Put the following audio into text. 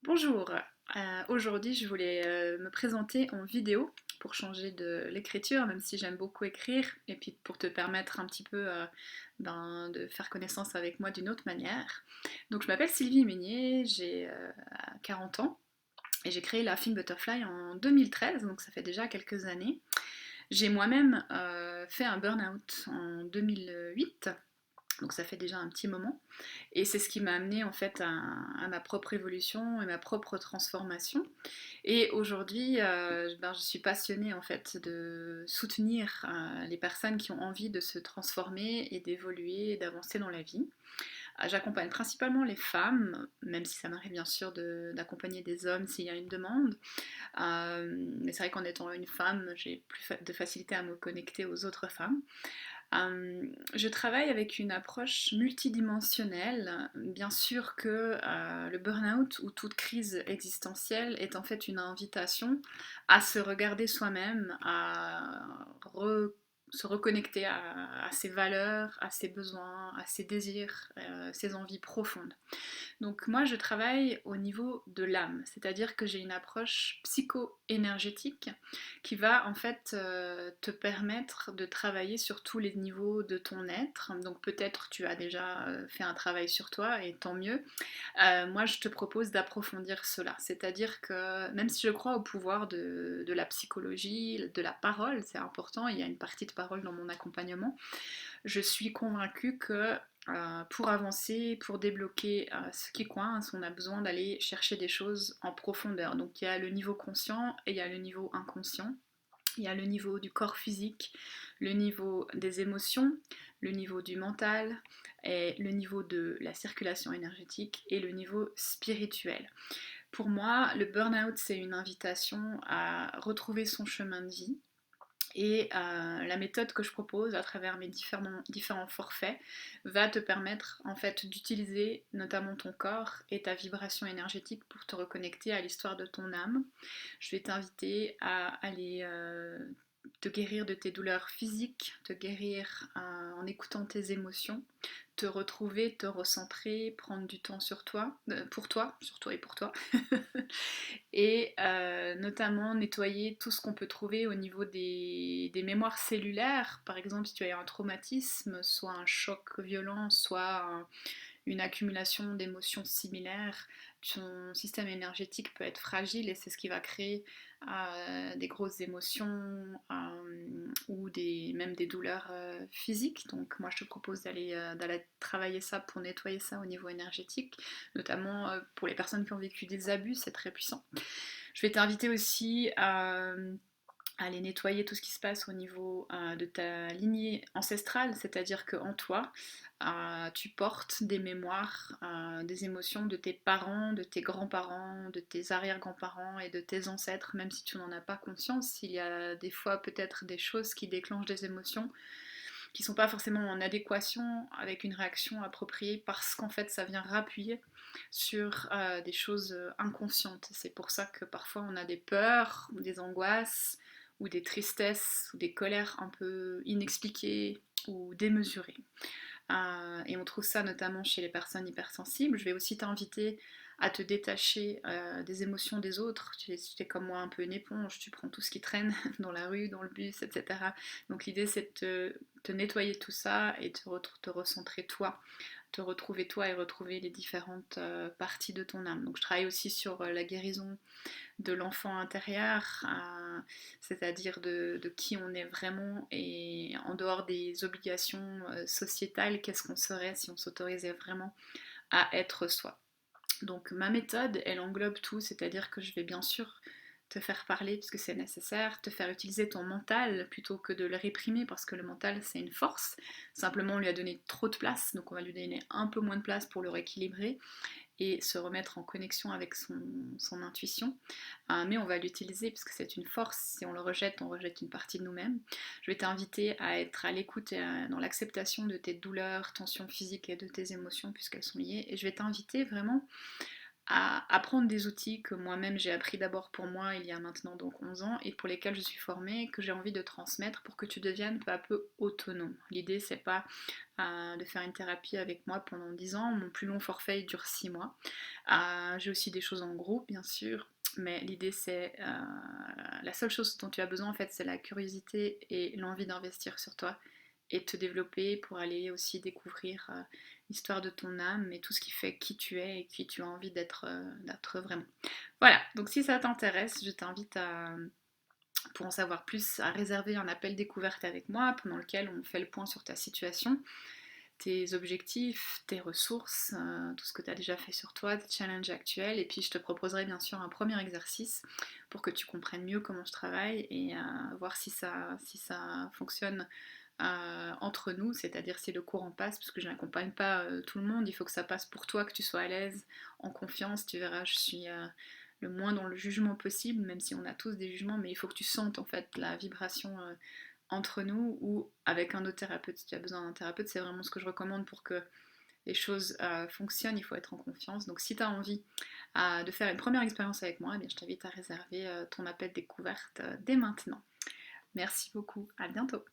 Bonjour, aujourd'hui je voulais me présenter en vidéo pour changer de l'écriture, même si j'aime beaucoup écrire, et puis pour te permettre un petit peu de faire connaissance avec moi d'une autre manière. Donc je m'appelle Sylvie Meignet, j'ai 40 ans, et j'ai créé la Think Butterfly en 2013, donc ça fait déjà quelques années. J'ai moi-même fait un burn-out en 2008, donc ça fait déjà un petit moment. Et c'est ce qui m'a amené en fait à ma propre évolution et ma propre transformation. Et aujourd'hui, je suis passionnée en fait de soutenir les personnes qui ont envie de se transformer et d'évoluer et d'avancer dans la vie. J'accompagne principalement les femmes, même si ça m'arrive bien sûr d'accompagner des hommes s'il y a une demande. Mais c'est vrai qu'en étant une femme, j'ai plus de facilité à me connecter aux autres femmes. Je travaille avec une approche multidimensionnelle. Bien sûr que le burn-out ou toute crise existentielle est en fait une invitation à se regarder soi-même, à se reconnecter à ses valeurs, à ses besoins, à ses désirs, ses envies profondes. Donc moi, je travaille au niveau de l'âme, c'est-à-dire que j'ai une approche psycho-énergétique qui va en fait te permettre de travailler sur tous les niveaux de ton être. Donc peut-être tu as déjà fait un travail sur toi et tant mieux. Moi, je te propose d'approfondir cela, c'est-à-dire que même si je crois au pouvoir de la psychologie, de la parole, c'est important, il y a une partie de parole dans mon accompagnement, je suis convaincue que pour avancer, pour débloquer ce qui coince, on a besoin d'aller chercher des choses en profondeur. Donc il y a le niveau conscient et il y a le niveau inconscient. Il y a le niveau du corps physique, le niveau des émotions, le niveau du mental, et le niveau de la circulation énergétique et le niveau spirituel. Pour moi, le burn-out, c'est une invitation à retrouver son chemin de vie, et la méthode que je propose à travers mes différents forfaits va te permettre en fait d'utiliser notamment ton corps et ta vibration énergétique pour te reconnecter à l'histoire de ton âme. Je vais t'inviter à aller te guérir de tes douleurs physiques, te guérir en écoutant tes émotions, te retrouver, te recentrer, prendre du temps sur toi, sur toi et pour toi, et notamment nettoyer tout ce qu'on peut trouver au niveau des mémoires cellulaires. Par exemple, si tu as un traumatisme, soit un choc violent, soit une accumulation d'émotions similaires, ton système énergétique peut être fragile et c'est ce qui va créer des grosses émotions ou même des douleurs physiques. Donc moi je te propose d'aller travailler ça pour nettoyer ça au niveau énergétique, notamment pour les personnes qui ont vécu des abus, c'est très puissant. Je vais t'inviter aussi à aller nettoyer tout ce qui se passe au niveau de ta lignée ancestrale, c'est-à-dire qu'en toi, tu portes des mémoires, des émotions de tes parents, de tes grands-parents, de tes arrière-grands-parents et de tes ancêtres, même si tu n'en as pas conscience. Il y a des fois peut-être des choses qui déclenchent des émotions qui ne sont pas forcément en adéquation avec une réaction appropriée parce qu'en fait ça vient rappuyer sur des choses inconscientes. C'est pour ça que parfois on a des peurs ou des angoisses ou des tristesses ou des colères un peu inexpliquées ou démesurées. Et on trouve ça notamment chez les personnes hypersensibles. Je vais aussi t'inviter à te détacher des émotions des autres. Tu es comme moi un peu une éponge, tu prends tout ce qui traîne dans la rue, dans le bus, etc. Donc l'idée c'est de te nettoyer tout ça et te recentrer toi, te retrouver toi et retrouver les différentes parties de ton âme. Donc je travaille aussi sur la guérison de l'enfant intérieur, c'est-à-dire de qui on est vraiment et en dehors des obligations sociétales, qu'est-ce qu'on serait si on s'autorisait vraiment à être soi. Donc ma méthode, elle englobe tout, c'est-à-dire que je vais bien sûr te faire parler puisque c'est nécessaire, te faire utiliser ton mental plutôt que de le réprimer parce que le mental c'est une force. Simplement on lui a donné trop de place, donc on va lui donner un peu moins de place pour le rééquilibrer et se remettre en connexion avec son intuition. Mais on va l'utiliser puisque c'est une force. Si on le rejette, on rejette une partie de nous-mêmes. Je vais t'inviter à être à l'écoute et dans l'acceptation de tes douleurs, tensions physiques et de tes émotions puisqu'elles sont liées. Et je vais t'inviter vraiment à apprendre des outils que moi-même j'ai appris d'abord pour moi il y a maintenant donc 11 ans et pour lesquels je suis formée, que j'ai envie de transmettre pour que tu deviennes peu à peu autonome. L'idée c'est pas de faire une thérapie avec moi pendant 10 ans, mon plus long forfait il dure 6 mois. J'ai aussi des choses en groupe bien sûr, mais l'idée c'est la seule chose dont tu as besoin en fait c'est la curiosité et l'envie d'investir sur toi et te développer pour aller aussi découvrir l'histoire de ton âme et tout ce qui fait qui tu es et qui tu as envie d'être vraiment. Voilà, donc si ça t'intéresse, je t'invite à, pour en savoir plus, à réserver un appel découverte avec moi pendant lequel on fait le point sur ta situation, tes objectifs, tes ressources, tout ce que tu as déjà fait sur toi, tes challenges actuels, et puis je te proposerai bien sûr un premier exercice pour que tu comprennes mieux comment je travaille et voir si ça fonctionne entre nous, c'est-à-dire si le courant passe, parce que je n'accompagne pas tout le monde, il faut que ça passe pour toi, que tu sois à l'aise, en confiance, tu verras, je suis le moins dans le jugement possible, même si on a tous des jugements, mais il faut que tu sentes en fait la vibration entre nous ou avec un autre thérapeute. Si tu as besoin d'un thérapeute, c'est vraiment ce que je recommande pour que les choses fonctionnent, il faut être en confiance. Donc si tu as envie de faire une première expérience avec moi, eh bien, je t'invite à réserver ton appel découverte dès maintenant. Merci beaucoup, à bientôt.